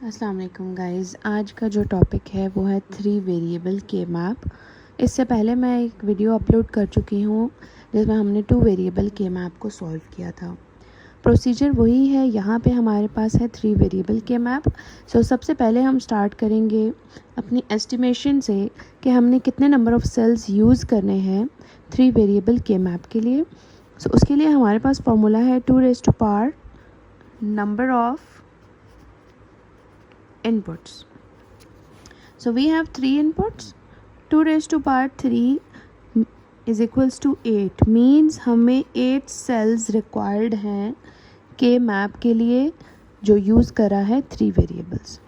अस्सलाम वालेकुम गाइस। आज का जो टॉपिक है वो है 3 वेरिएबल के मैप। इससे पहले मैं एक वीडियो अपलोड कर चुकी हूँ जिसमें हमने 2 वेरिएबल के मैप को सॉल्व किया था। प्रोसीजर वही है, यहाँ पे हमारे पास है 3 वेरिएबल के मैप। सबसे पहले हम स्टार्ट करेंगे अपनी एस्टिमेशन से कि हमने कितने नंबर ऑफ़ सेल्स यूज़ करने हैं 3 वेरिएबल के मैप के लिए। उसके लिए हमारे पास फार्मूला है 2 number of inputs. So we have 3 inputs. 2 raised to power 3 is equals to 8 means हमें 8 cells required हैं के मैप के लिए जो यूज़ करा है 3 वेरिएबल्स।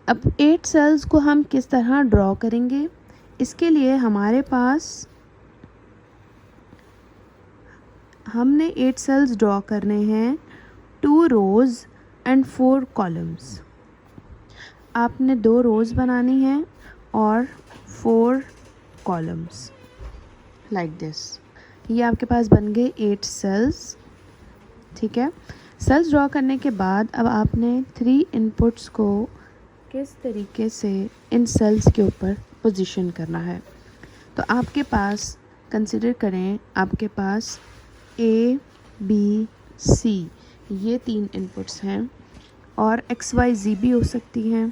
अब 8 सेल्स को हम किस तरह ड्रॉ करेंगे, इसके लिए हमारे पास हमने 8 सेल्स ड्रॉ करने हैं 2 rows एंड 4 कॉलम्स। आपने 2 रोज़ बनानी है और 4 कॉलम्स लाइक दिस। ये आपके पास बन गए 8 सेल्स। ठीक है, सेल्स ड्रॉ करने के बाद अब आपने 3 इनपुट्स को किस तरीके से इन सेल्स के ऊपर पोजीशन करना है। तो आपके पास कंसिडर करें, आपके पास A, B, C ये 3 इनपुट्स हैं और XYZ भी हो सकती हैं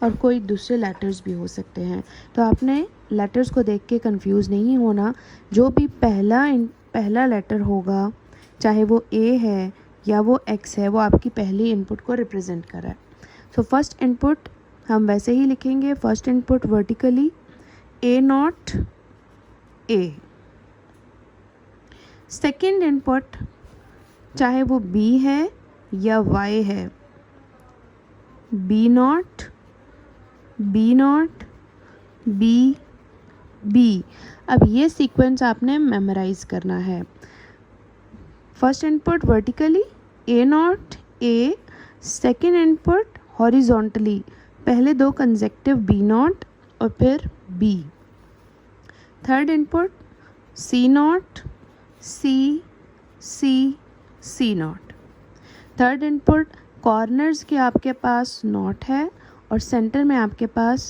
और कोई दूसरे लेटर्स भी हो सकते हैं। तो आपने लेटर्स को देख के कंफ्यूज नहीं होना। जो भी पहला लेटर होगा, चाहे वो A है या वो X है, वो आपकी पहली इनपुट को रिप्रेजेंट कर रहा है। फर्स्ट इनपुट हम वैसे ही लिखेंगे, first input vertically A0 A। Second input चाहे वो B है या Y है, B0 B0 B B। अब ये सीक्वेंस आपने मेमोराइज करना है। First input vertically A0 A, second input horizontally पहले 2 कंसेक्टिव B0 और फिर B। Third input C0 C C C0। Third input corners के आपके पास नॉट है और सेंटर में आपके पास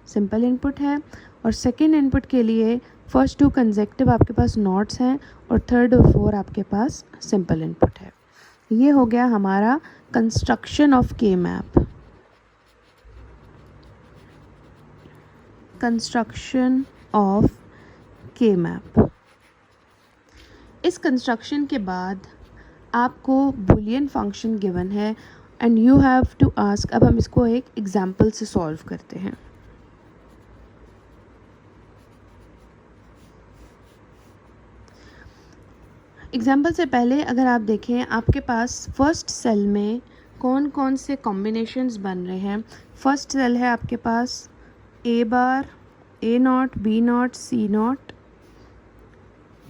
सिंपल इनपुट है। और सेकेंड इनपुट के लिए फर्स्ट 2 कंसेक्टिव आपके पास नॉट्स हैं और थर्ड और 4 आपके पास सिंपल इनपुट है। ये हो गया हमारा construction of K map. Construction of K map. इस कंस्ट्रक्शन के बाद आपको बूलियन फंक्शन गिवन है and you have to ask. अब हम इसको एक एग्जाम्पल से सॉल्व करते हैं। एग्जाम्पल से पहले अगर आप देखें, आपके पास फर्स्ट सेल में कौन कौन से कॉम्बिनेशंस बन रहे हैं। फर्स्ट सेल है आपके पास A bar, A0 B0 C0,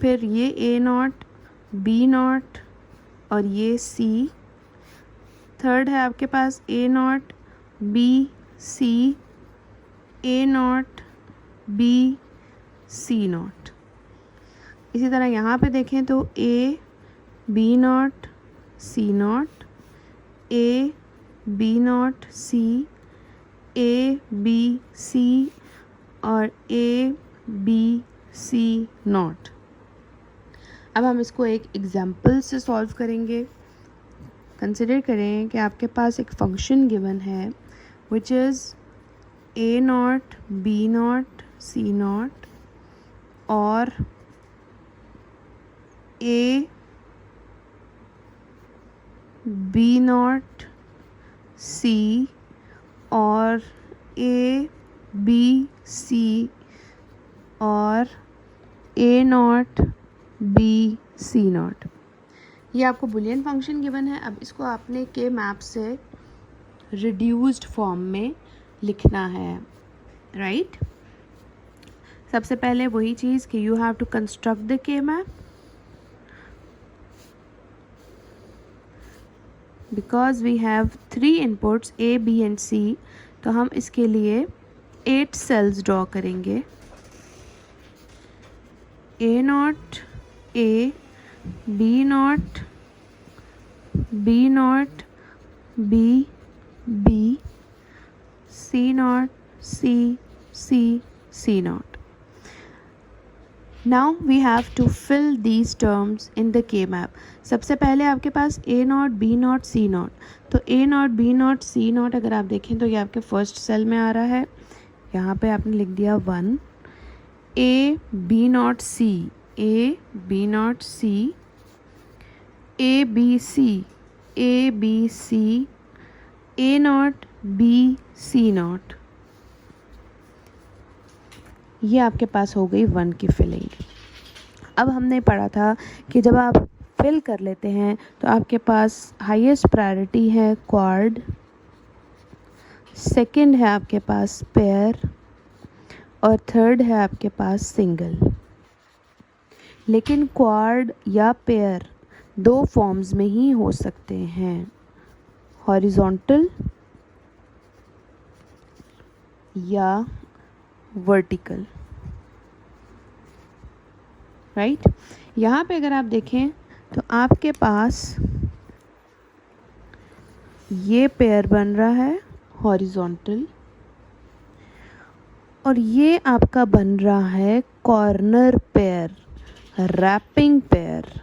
फिर ये A0 B0 और ये C। थर्ड है आपके पास A0 B C A0 B C0। इसी तरह यहाँ पे देखें तो A B0 C0 A B0 C A B C और A B C0। अब हम इसको एक एग्जाम्पल से सॉल्व करेंगे। कंसिडर करें कि आपके पास एक फंक्शन गिवन है which is A0 B0 C0 और A B0 C और A B C और A0 B C0। ये आपको बुलियन फंक्शन गिवन है। अब इसको आपने के मैप से रिड्यूस्ड फॉर्म में लिखना है, राइट। सबसे पहले वही चीज़ कि you have to construct the K map. Because we have 3 inputs A B and C, तो हम इसके लिए 8 सेल्स ड्रॉ करेंगे। A0 A B0 B0 B B, C naught, C, C, C naught. Now we have to fill these terms in the K map. सबसे पहले आपके पास A not, B not, C not, तो A not, B not, C not अगर आप देखें तो ये आपके फर्स्ट सेल में आ रहा है. यहाँ पे आपने लिख दिया 1. A, B not, C, A, B not, C, A, B, C, A, B, C, A not, B, C not. ये आपके पास हो गई 1 की फिलिंग. अब हमने पढ़ा था कि जब आप फिल कर लेते हैं तो आपके पास हाईएस्ट प्रायोरिटी है क्वाड, सेकंड है आपके पास पेयर और थर्ड है आपके पास सिंगल. लेकिन क्वाड या पेयर 2 फॉर्म्स में ही हो सकते हैं, हॉरिजॉन्टल या वर्टिकल, राइट. यहाँ पे अगर आप देखें तो आपके पास ये पेयर बन रहा है हॉरिजॉन्टल और ये आपका बन रहा है कॉर्नर पेयर, रैपिंग पेयर.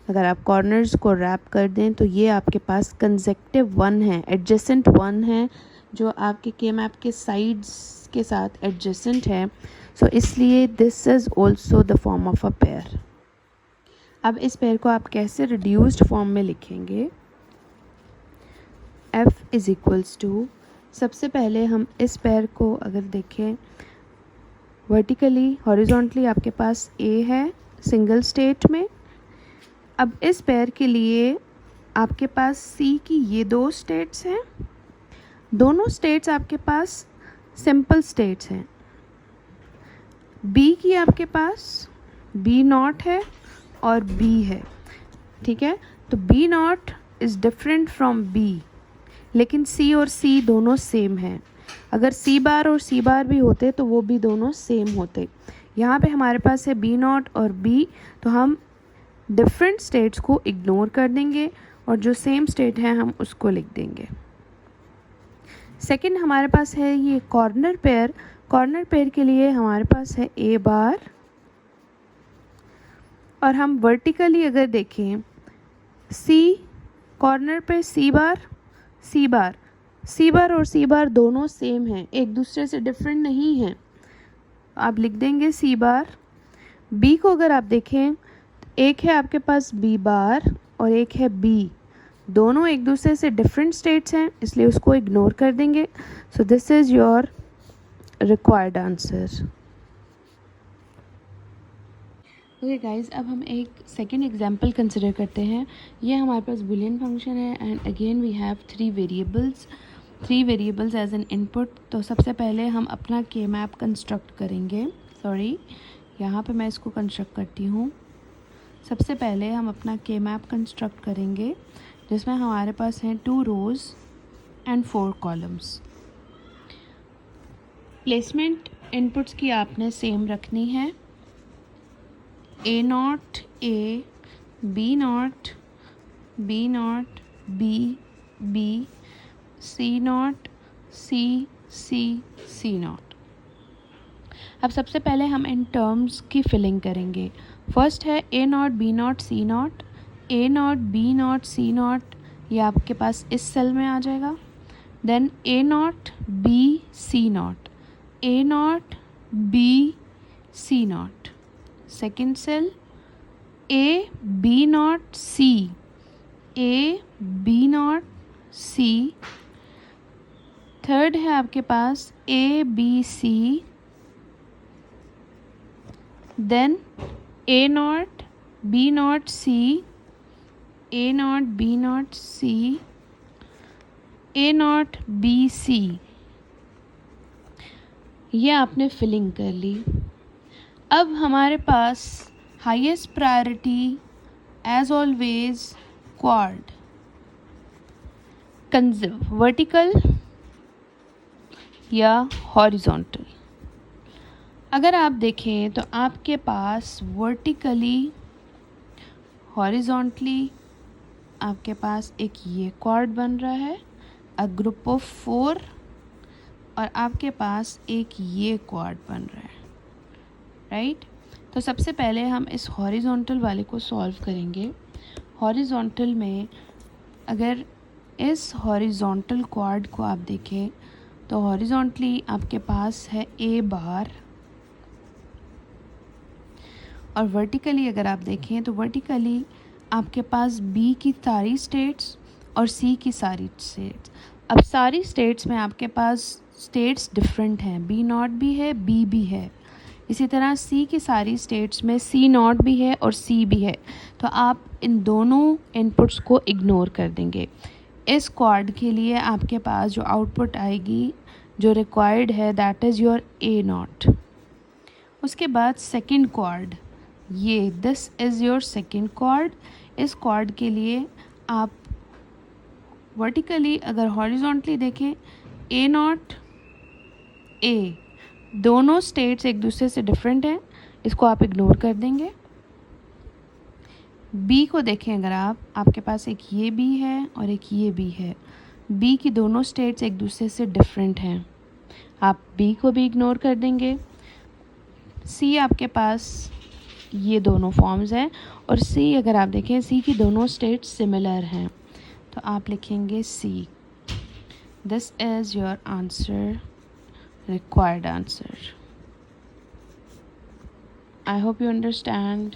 अगर आप कॉर्नर्स को रैप कर दें तो ये आपके पास कंसेक्टिव 1 है, एडजेसेंट 1 है, जो आपके के मैप के साइड्स के साथ एडजेसेंट है. सो इसलिए this is also the form of a pair. अब इस पेयर को आप कैसे रिड्यूस्ड फॉर्म में लिखेंगे? F इज़ इक्वल्स टू, सबसे पहले हम इस पेयर को अगर देखें वर्टिकली, हॉरिजॉन्टली आपके पास A है सिंगल स्टेट में. अब इस पेयर के लिए आपके पास C की ये 2 स्टेट्स हैं, दोनों स्टेट्स आपके पास सिंपल स्टेट्स हैं. B की आपके पास B नॉट है और B है, ठीक है. तो B not is different from B, लेकिन C और C दोनों सेम हैं. अगर C बार और C बार भी होते तो वो भी दोनों सेम होते. यहाँ पे हमारे पास है B नॉट और B, तो हम डिफरेंट स्टेट्स को इग्नोर कर देंगे और जो सेम स्टेट है हम उसको लिख देंगे. सेकंड हमारे पास है ये कॉर्नर पेयर. कॉर्नर पेयर के लिए हमारे पास है A बार और हम वर्टिकली अगर देखें C कॉर्नर पे C बार, C बार, C बार और C बार दोनों सेम हैं, एक दूसरे से डिफरेंट नहीं हैं. आप लिख देंगे C बार. B को अगर आप देखें, एक है आपके पास B बार और एक है B, दोनों एक दूसरे से डिफरेंट स्टेट्स हैं, इसलिए उसको इग्नोर कर देंगे. So this is your required answer. Okay guys, अब हम एक सेकेंड एग्जाम्पल कंसिडर करते हैं. ये हमारे पास बुलियन फंक्शन है and again we have 3 variables as an input. तो सबसे पहले हम अपना के मैप कंस्ट्रक्ट करेंगे. यहाँ पे मैं इसको कंस्ट्रक्ट करती हूँ. सबसे पहले हम अपना के मैप कंस्ट्रक्ट करेंगे जिसमें हमारे पास हैं 2 rows and 4 columns. Placement inputs की आपने सेम रखनी है. A not A, B not, B not, B, B, C not, C, C, C not. अब सबसे पहले हम इन टर्म्स की फिलिंग करेंगे. फर्स्ट है A not, B not, C not. A not, B not, C not, ये आपके पास इस सेल में आ जाएगा. Then A not, B, C not, A not, B, C not. Second cell A, B not, C, A, B not, C. Third है आपके पास A, B, C, then A not, B not, C, A not, B not, C, A not, B, C. ये आपने filling कर ली. अब हमारे पास highest priority as always quad, vertical या हॉरिजॉन्टल. अगर आप देखें तो आपके पास वर्टिकली, हॉरिजॉन्टली आपके पास एक ये क्वाड बन रहा है अ ग्रुप ऑफ 4 और आपके पास एक ये क्वाड बन रहा है, राइट। तो सबसे पहले हम इस हॉरिजॉन्टल वाले को सॉल्व करेंगे। हॉरिजॉन्टल में अगर इस हॉरिजॉन्टल क्वाड को आप देखें तो हॉरिजॉन्टली आपके पास है ए बार, और वर्टिकली अगर आप देखें तो वर्टिकली आपके पास बी की सारी स्टेट्स और सी की सारी स्टेट्स। अब सारी स्टेट्स में आपके पास स्टेट्स डिफरेंट हैं, बी नॉट भी है, बी भी है। इसी तरह सी की सारी स्टेट्स में सी नॉट भी है और सी भी है। तो आप इन दोनों इनपुट्स को इग्नोर कर देंगे। इस क्वाड के लिए आपके पास जो आउटपुट आएगी जो रिक्वायर्ड है that is your A not. उसके बाद सेकंड क्वाड, ये this is your second quad. इस क्वाड के लिए आप वर्टिकली अगर हॉरिजॉन्टली देखें ए नॉट ए, दोनों स्टेट्स एक दूसरे से डिफरेंट हैं, इसको आप इग्नोर कर देंगे। बी को देखें अगर आपके पास एक ये बी है और एक ये बी है, बी की दोनों स्टेट्स एक दूसरे से डिफरेंट हैं, आप बी को भी इग्नोर कर देंगे। सी आपके पास ये दोनों फॉर्म्स हैं और सी अगर आप देखें सी की दोनों स्टेट्स सिमिलर हैं, तो आप लिखेंगे C. This is your answer, required answer. I hope you understand.